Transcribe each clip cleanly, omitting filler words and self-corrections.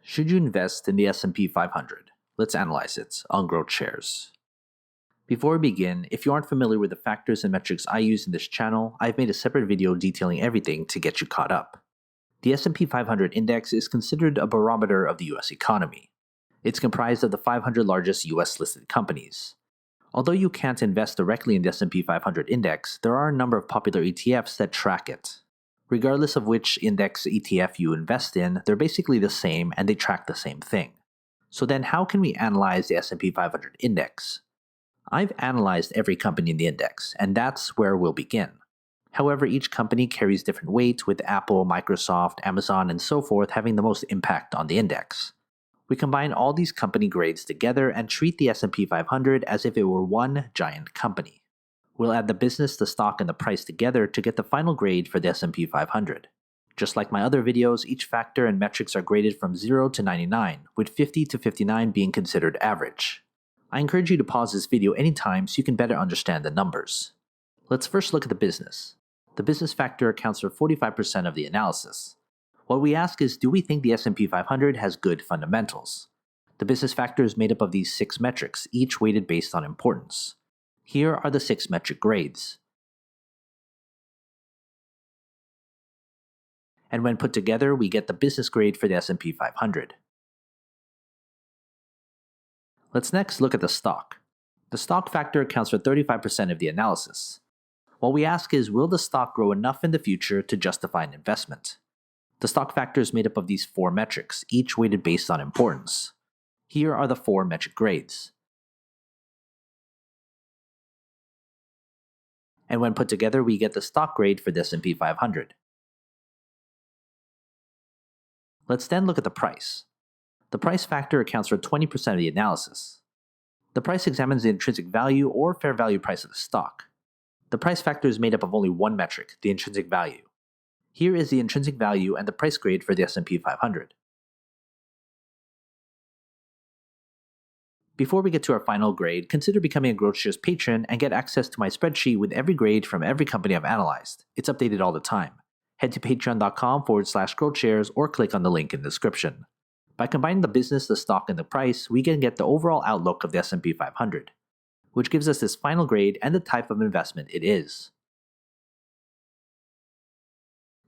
Should you invest in the S&P 500? Let's analyze it on GrowthShares. Before we begin, if you aren't familiar with the factors and metrics I use in this channel, I've made a separate video detailing everything to get you caught up. The S&P 500 index is considered a barometer of the US economy. It's comprised of the 500 largest US listed companies. Although you can't invest directly in the S&P 500 index, there are a number of popular ETFs that track it. Regardless of which index ETF you invest in, they're basically the same and they track the same thing. So then how can we analyze the S&P 500 index? I've analyzed every company in the index, and that's where we'll begin. However, each company carries different weights, with Apple, Microsoft, Amazon, and so forth having the most impact on the index. We combine all these company grades together and treat the S&P 500 as if it were one giant company. We'll add the business, the stock, and the price together to get the final grade for the S&P 500. Just like my other videos, each factor and metrics are graded from 0 to 99, with 50 to 59 being considered average. I encourage you to pause this video anytime so you can better understand the numbers. Let's first look at the business. The business factor accounts for 45% of the analysis. What we ask is, do we think the S&P 500 has good fundamentals? The business factor is made up of these 6 metrics, each weighted based on importance. Here are the 6 metric grades. And when put together, we get the business grade for the S&P 500. Let's next look at the stock. The stock factor accounts for 35% of the analysis. What we ask is, will the stock grow enough in the future to justify an investment? The stock factor is made up of these 4 metrics, each weighted based on importance. Here are the 4 metric grades. And when put together, we get the stock grade for the S&P 500. Let's then look at the price. The price factor accounts for 20% of the analysis. The price examines the intrinsic value or fair value price of the stock. The price factor is made up of only one metric, the intrinsic value. Here is the intrinsic value and the price grade for the S&P 500. Before we get to our final grade, consider becoming a GrowthShares patron and get access to my spreadsheet with every grade from every company I've analyzed. It's updated all the time. Head to patreon.com/GrowthShares or click on the link in the description. By combining the business, the stock, and the price, we can get the overall outlook of the S&P 500, which gives us this final grade and the type of investment it is.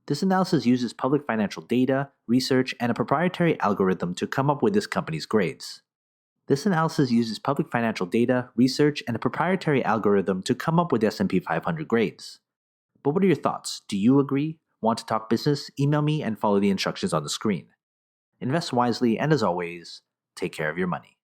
This analysis uses public financial data, research, and a proprietary algorithm to come up with this company's grades. This analysis uses public financial data, research, and a proprietary algorithm to come up with the S&P 500 grades. But what are your thoughts? Do you agree? Want to talk business? Email me and follow the instructions on the screen. Invest wisely, and as always, take care of your money.